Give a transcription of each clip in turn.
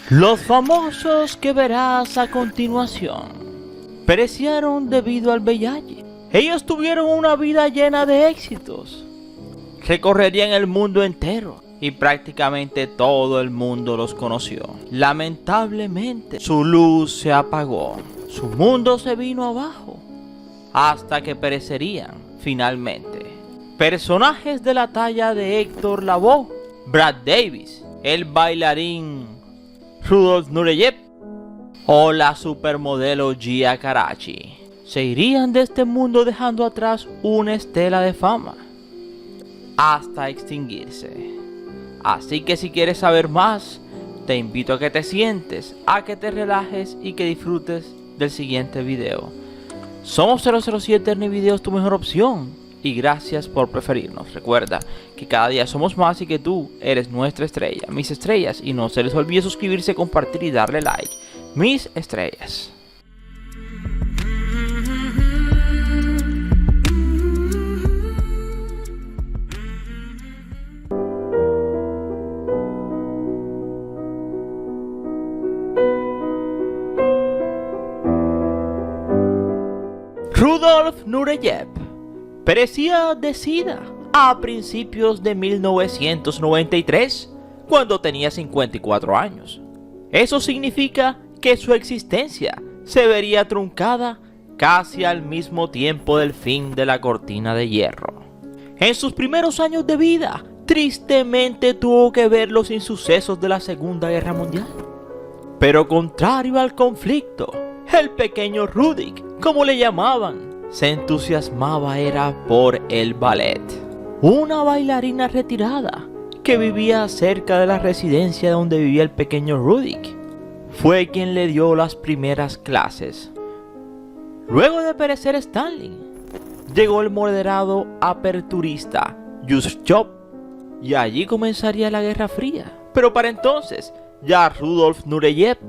Los famosos que verás a continuación perecieron debido al VIH. Ellos tuvieron una vida llena de éxitos. Recorrerían el mundo entero y prácticamente todo el mundo los conoció. Lamentablemente, su luz se apagó. Su mundo se vino abajo hasta que perecerían finalmente. Personajes de la talla de Héctor Lavoe, Brad Davis, el bailarín Rudolf Nureyev o la supermodelo Gia Karachi se irían de este mundo dejando atrás una estela de fama hasta extinguirse. Así que si quieres saber más, te invito a que te sientes, a que te relajes y que disfrutes del siguiente video. Somos 007 Ernie Videos, tu mejor opción, y gracias por preferirnos. Recuerda que cada día somos más y que tú eres nuestra estrella, mis estrellas, y no se les olvide suscribirse, compartir y darle like. Mis estrellas. Rudolf Nureyev perecía de SIDA a principios de 1993, cuando tenía 54 años. Eso significa que su existencia se vería truncada casi al mismo tiempo del fin de la cortina de hierro. En sus primeros años de vida, tristemente tuvo que ver los insucesos de la Segunda Guerra Mundial. Pero contrario al conflicto, el pequeño Rudik, como le llamaban, se entusiasmaba era por el ballet. Una bailarina retirada que vivía cerca de la residencia donde vivía el pequeño Rudik fue quien le dio las primeras clases. Luego de perecer Stanley, llegó el moderado aperturista Khrushchev y allí comenzaría la Guerra Fría. Pero para entonces, ya Rudolf Nureyev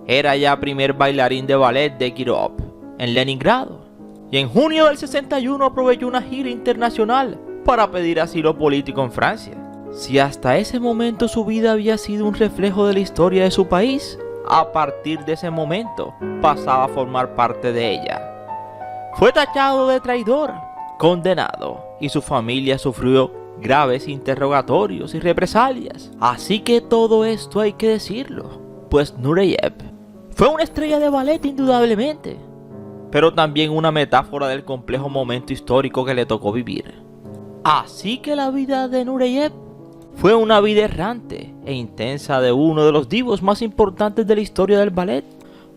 era ya primer bailarín de ballet de Kirov en Leningrado. Y en junio del 61 aprovechó una gira internacional para pedir asilo político en Francia. Si hasta ese momento su vida había sido un reflejo de la historia de su país, a partir de ese momento pasaba a formar parte de ella. Fue tachado de traidor, condenado, y su familia sufrió graves interrogatorios y represalias. Así que todo esto hay que decirlo, pues Nureyev fue una estrella de ballet indudablemente, pero también una metáfora del complejo momento histórico que le tocó vivir. Así que la vida de Nureyev fue una vida errante e intensa de uno de los divos más importantes de la historia del ballet.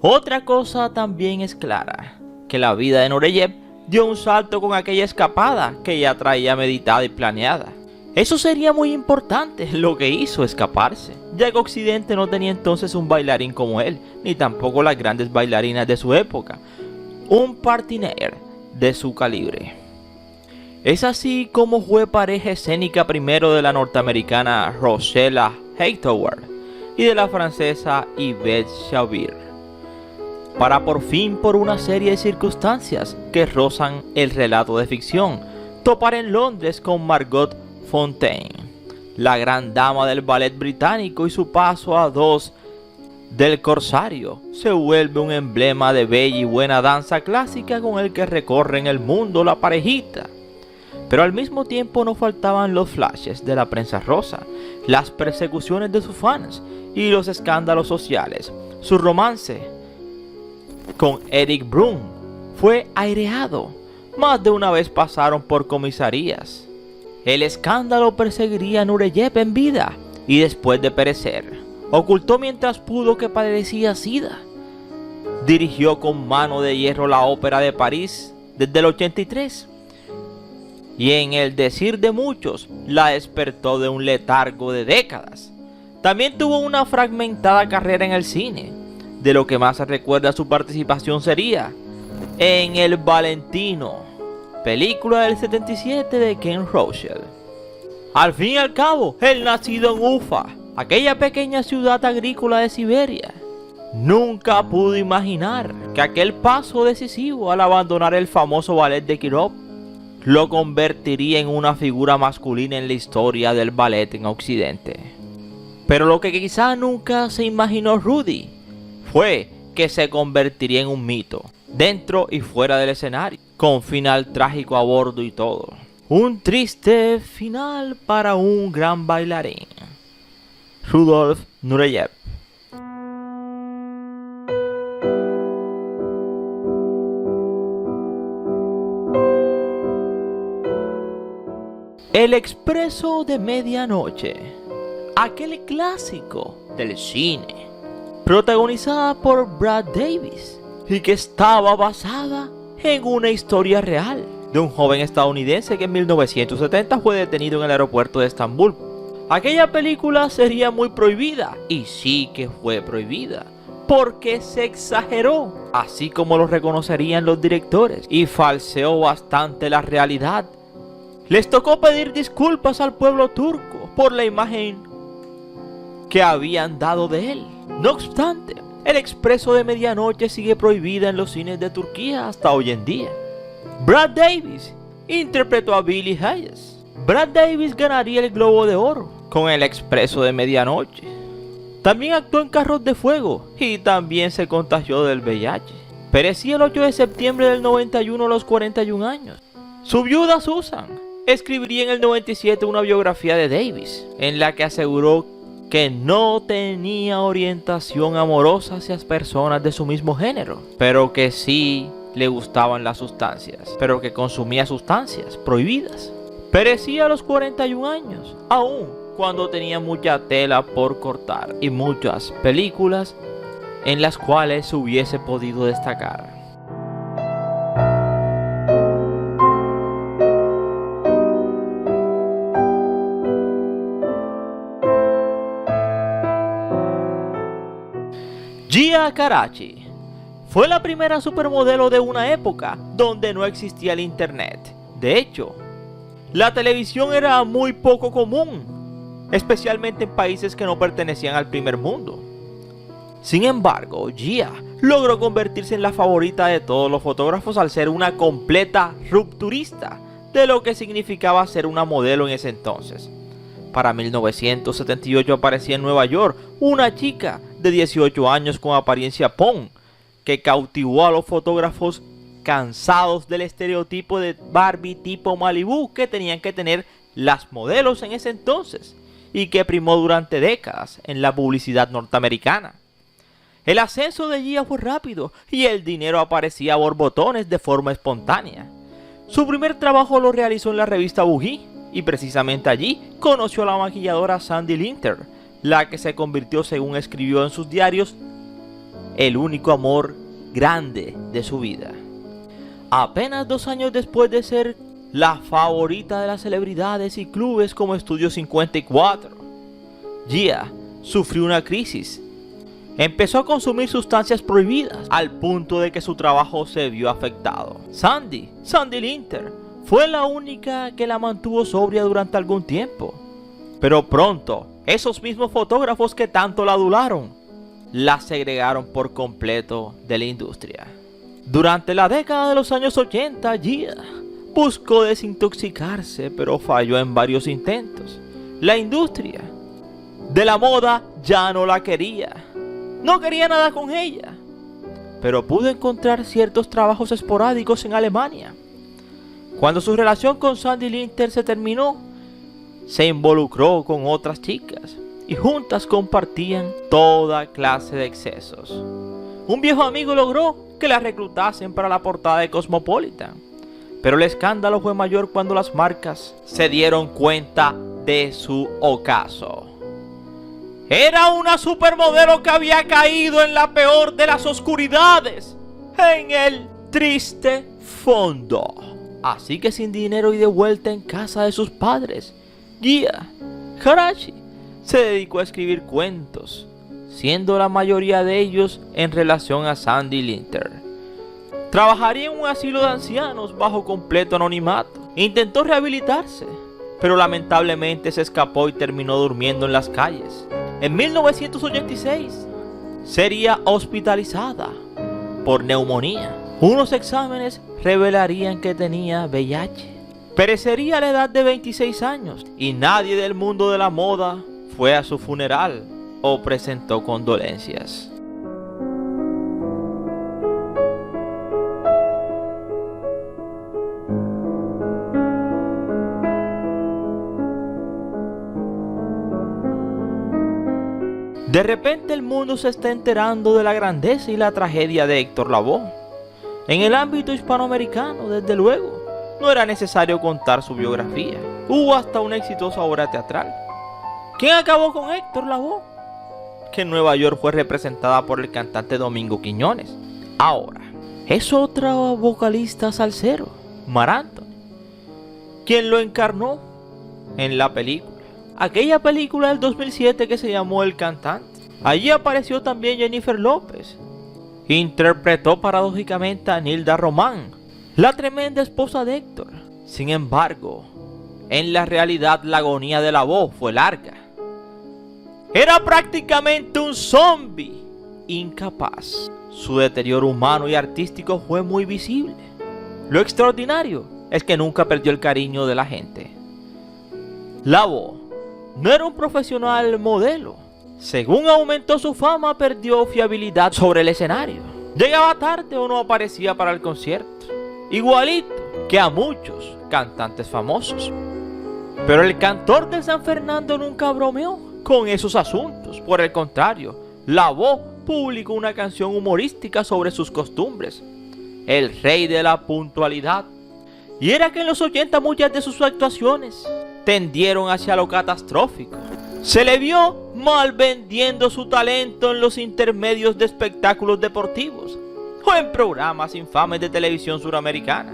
Otra cosa también es clara, que la vida de Nureyev dio un salto con aquella escapada que ya traía meditada y planeada. Eso sería muy importante, lo que hizo escaparse, ya que Occidente no tenía entonces un bailarín como él, ni tampoco las grandes bailarinas de su época, un partner de su calibre. Es así como fue pareja escénica primero de la norteamericana Rosella Hightower y de la francesa Yvette Chauvir, para por fin, por una serie de circunstancias que rozan el relato de ficción, topar en Londres con Margot Fonteyn, la gran dama del ballet británico, y su paso a dos del Corsario se vuelve un emblema de bella y buena danza clásica con el que recorren el mundo la parejita. Pero al mismo tiempo no faltaban los flashes de la prensa rosa, las persecuciones de sus fans y los escándalos sociales. Su romance con Eric Brun fue aireado. Más de una vez pasaron por comisarías. El escándalo perseguiría a Nureyev en vida y después de perecer. Ocultó mientras pudo que padecía SIDA. Dirigió con mano de hierro la ópera de París desde el 83. Y en el decir de muchos, la despertó de un letargo de décadas. También tuvo una fragmentada carrera en el cine. De lo que más se recuerda su participación sería en El Valentino, película del 77 de Ken Russell. Al fin y al cabo, él nacido en Ufa, aquella pequeña ciudad agrícola de Siberia, nunca pudo imaginar que aquel paso decisivo al abandonar el famoso ballet de Kirov lo convertiría en una figura masculina en la historia del ballet en Occidente. Pero lo que quizá nunca se imaginó Rudy fue que se convertiría en un mito, dentro y fuera del escenario, con final trágico a bordo y todo. Un triste final para un gran bailarín. Rudolf Nureyev. El Expreso de Medianoche, aquel clásico del cine, protagonizada por Brad Davis y que estaba basada en una historia real de un joven estadounidense que en 1970 fue detenido en el aeropuerto de Estambul. Aquella película sería muy prohibida, y sí que fue prohibida, porque se exageró, así como lo reconocerían los directores, y falseó bastante la realidad. Les tocó pedir disculpas al pueblo turco por la imagen que habían dado de él. No obstante, El Expreso de Medianoche sigue prohibida en los cines de Turquía hasta hoy en día. Brad Davis interpretó a Billy Hayes. Brad Davis ganaría el Globo de Oro con El Expreso de Medianoche. También actuó en Carros de Fuego y también se contagió del VIH. Perecía el 8 de septiembre del 91 a los 41 años. Su viuda Susan escribiría en el 97 una biografía de Davis, en la que aseguró que no tenía orientación amorosa hacia personas de su mismo género, pero que sí le gustaban las sustancias, pero que consumía sustancias prohibidas. Perecía a los 41 años, aún cuando tenía mucha tela por cortar y muchas películas en las cuales se hubiese podido destacar. Gia Karachi fue la primera supermodelo de una época donde no existía el internet. De hecho, la televisión era muy poco común, especialmente en países que no pertenecían al primer mundo. Sin embargo, Gia logró convertirse en la favorita de todos los fotógrafos al ser una completa rupturista de lo que significaba ser una modelo en ese entonces. Para 1978 aparecía en Nueva York una chica de 18 años con apariencia punk que cautivó a los fotógrafos cansados del estereotipo de Barbie tipo Malibu que tenían que tener las modelos en ese entonces y que primó durante décadas en la publicidad norteamericana. El ascenso de Gia fue rápido y el dinero aparecía a borbotones de forma espontánea. Su primer trabajo lo realizó en la revista Bougie y precisamente allí conoció a la maquilladora Sandy Linter, la que se convirtió, según escribió en sus diarios, el único amor grande de su vida. Apenas 2 años después de ser la favorita de las celebridades y clubes como Estudio 54, Gia sufrió una crisis. Empezó a consumir sustancias prohibidas al punto de que su trabajo se vio afectado. Sandy Linter fue la única que la mantuvo sobria durante algún tiempo. Pero pronto, esos mismos fotógrafos que tanto la adularon, la segregaron por completo de la industria. Durante la década de los años 80, Gia buscó desintoxicarse, pero falló en varios intentos. La industria de la moda ya no la quería. No quería nada con ella. Pero pudo encontrar ciertos trabajos esporádicos en Alemania. Cuando su relación con Sandy Linter se terminó, se involucró con otras chicas y juntas compartían toda clase de excesos. Un viejo amigo logró que la reclutasen para la portada de Cosmopolitan, pero el escándalo fue mayor cuando las marcas se dieron cuenta de su ocaso. Era una supermodelo que había caído en la peor de las oscuridades, en el triste fondo. Así que sin dinero y de vuelta en casa de sus padres, Gia Karachi se dedicó a escribir cuentos, siendo la mayoría de ellos en relación a Sandy Linter. Trabajaría en un asilo de ancianos bajo completo anonimato. Intentó rehabilitarse, pero lamentablemente se escapó y terminó durmiendo en las calles. En 1986 sería hospitalizada por neumonía. Unos exámenes revelarían que tenía VIH. Perecería a la edad de 26 años y nadie del mundo de la moda fue a su funeral o presentó condolencias. De repente el mundo se está enterando de la grandeza y la tragedia de Héctor Lavoe. En el ámbito hispanoamericano, desde luego, no era necesario contar su biografía. Hubo hasta una exitosa obra teatral. ¿Quién acabó con Héctor Lavoe? Que en Nueva York fue representada por el cantante Domingo Quiñones. Ahora, es otro vocalista salsero, Marc Anthony, quien lo encarnó en la película. Aquella película del 2007 que se llamó El Cantante. Allí apareció también Jennifer López. Interpretó paradójicamente a Nilda Román, la tremenda esposa de Héctor. Sin embargo, en la realidad la agonía de Lavoe fue larga. Era prácticamente un zombie, incapaz. Su deterioro humano y artístico fue muy visible. Lo extraordinario es que nunca perdió el cariño de la gente. Lavoe no era un profesional modelo. Según aumentó su fama, perdió fiabilidad sobre el escenario. Llegaba tarde o no aparecía para el concierto, igualito que a muchos cantantes famosos. Pero el cantor de San Fernando nunca bromeó con esos asuntos. Por el contrario, Lavoe publicó una canción humorística sobre sus costumbres, el rey de la puntualidad. Y era que en los 80 muchas de sus actuaciones tendieron hacia lo catastrófico. Se le vio mal vendiendo su talento en los intermedios de espectáculos deportivos o en programas infames de televisión suramericana.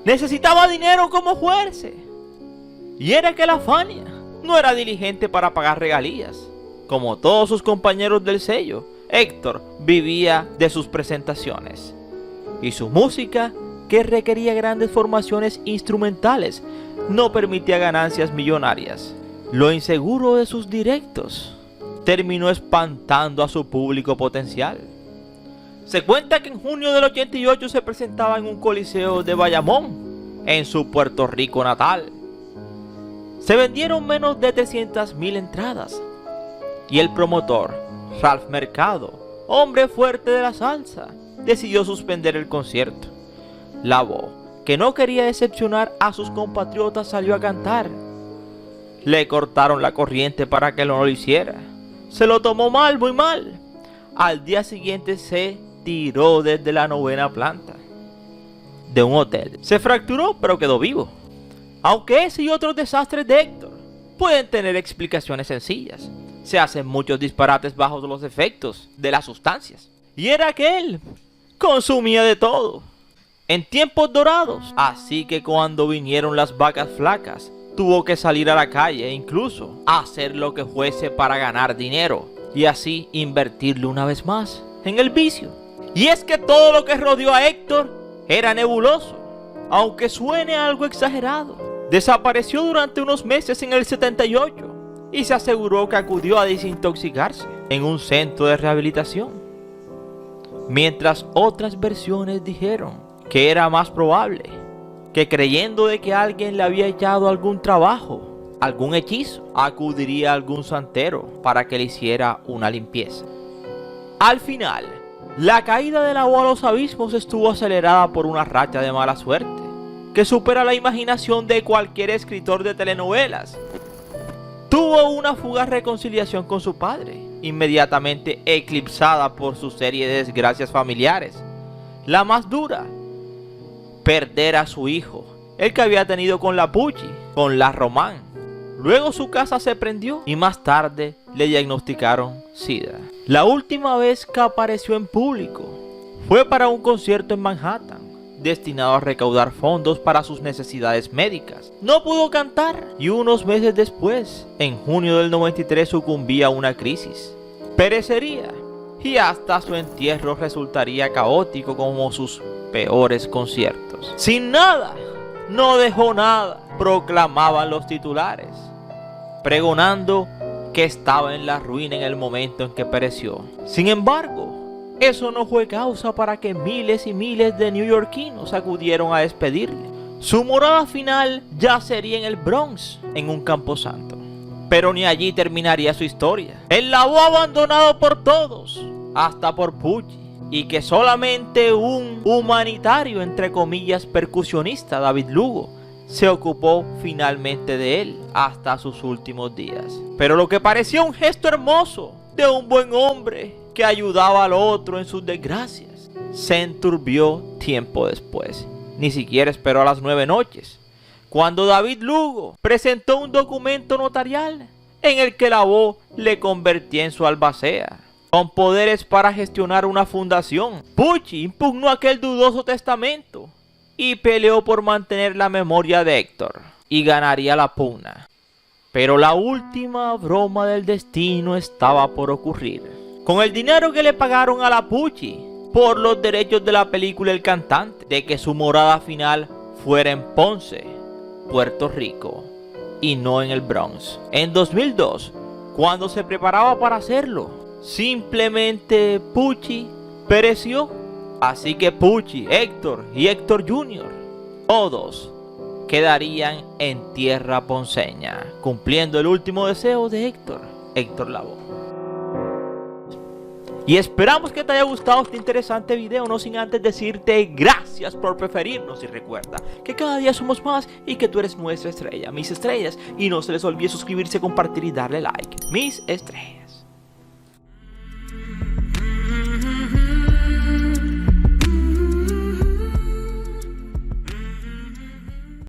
Necesitaba dinero como fuerza. Y era que la Fania no era diligente para pagar regalías. Como todos sus compañeros del sello, Héctor vivía de sus presentaciones. Y su música, que requería grandes formaciones instrumentales, no permitía ganancias millonarias. Lo inseguro de sus directos terminó espantando a su público potencial. Se cuenta que en junio del 88 se presentaba en un coliseo de Bayamón, en su Puerto Rico natal. Se vendieron menos de 300,000 entradas y el promotor, Ralph Mercado, hombre fuerte de la salsa, decidió suspender el concierto. Lavoe, que no quería decepcionar a sus compatriotas, salió a cantar. Le cortaron la corriente para que no lo hiciera. Se lo tomó mal, muy mal. Al día siguiente se tiró desde la 9ª planta de un hotel. Se fracturó, pero quedó vivo. Aunque ese y otros desastres de Héctor pueden tener explicaciones sencillas, se hacen muchos disparates bajo los efectos de las sustancias. Y era que él consumía de todo en tiempos dorados. Así que cuando vinieron las vacas flacas, tuvo que salir a la calle e incluso hacer lo que fuese para ganar dinero y así invertirlo una vez más en el vicio. Y es que todo lo que rodeó a Héctor era nebuloso, aunque suene algo exagerado. Desapareció durante unos meses en el 78 y se aseguró que acudió a desintoxicarse en un centro de rehabilitación. Mientras otras versiones dijeron que era más probable que, creyendo de que alguien le había echado algún trabajo, algún hechizo, acudiría a algún santero para que le hiciera una limpieza. Al final, la caída de Lavoe a los abismos estuvo acelerada por una racha de mala suerte que supera la imaginación de cualquier escritor de telenovelas. Tuvo una fugaz reconciliación con su padre, inmediatamente eclipsada por su serie de desgracias familiares. La más dura, perder a su hijo, el que había tenido con la Pucci, con la Román. Luego su casa se prendió y más tarde le diagnosticaron SIDA. La última vez que apareció en público fue para un concierto en Manhattan, destinado a recaudar fondos para sus necesidades médicas. No pudo cantar y unos meses después, en junio del 93, sucumbía a una crisis. Perecería y hasta su entierro resultaría caótico como sus peores conciertos. Sin nada, no dejó nada, proclamaban los titulares, pregonando que estaba en la ruina en el momento en que pereció. Sin embargo, eso no fue causa para que miles y miles de neoyorquinos acudieron a despedirle. Su morada final ya sería en el Bronx, en un camposanto. Pero ni allí terminaría su historia. El Lavó abandonado por todos, hasta por Pucci, y que solamente un humanitario, entre comillas, percusionista, David Lugo, se ocupó finalmente de él hasta sus últimos días. Pero lo que parecía un gesto hermoso de un buen hombre que ayudaba al otro en sus desgracias, se enturbió tiempo después. Ni siquiera esperó a las 9 noches, cuando David Lugo presentó un documento notarial en el que Lavó le convertía en su albacea, con poderes para gestionar una fundación. Pucci impugnó aquel dudoso testamento y peleó por mantener la memoria de Héctor, y ganaría la pugna. Pero la última broma del destino estaba por ocurrir. Con el dinero que le pagaron a la Pucci por los derechos de la película El Cantante, de que su morada final fuera en Ponce, Puerto Rico, y no en el Bronx. En 2002, cuando se preparaba para hacerlo, simplemente Pucci pereció. Así que Pucci, Héctor y Héctor Jr., todos quedarían en tierra ponceña, cumpliendo el último deseo de Héctor Lavoe. Y esperamos que te haya gustado este interesante video, no sin antes decirte gracias por preferirnos, y recuerda que cada día somos más y que tú eres nuestra estrella, mis estrellas, y no se les olvide suscribirse, compartir y darle like, mis estrellas.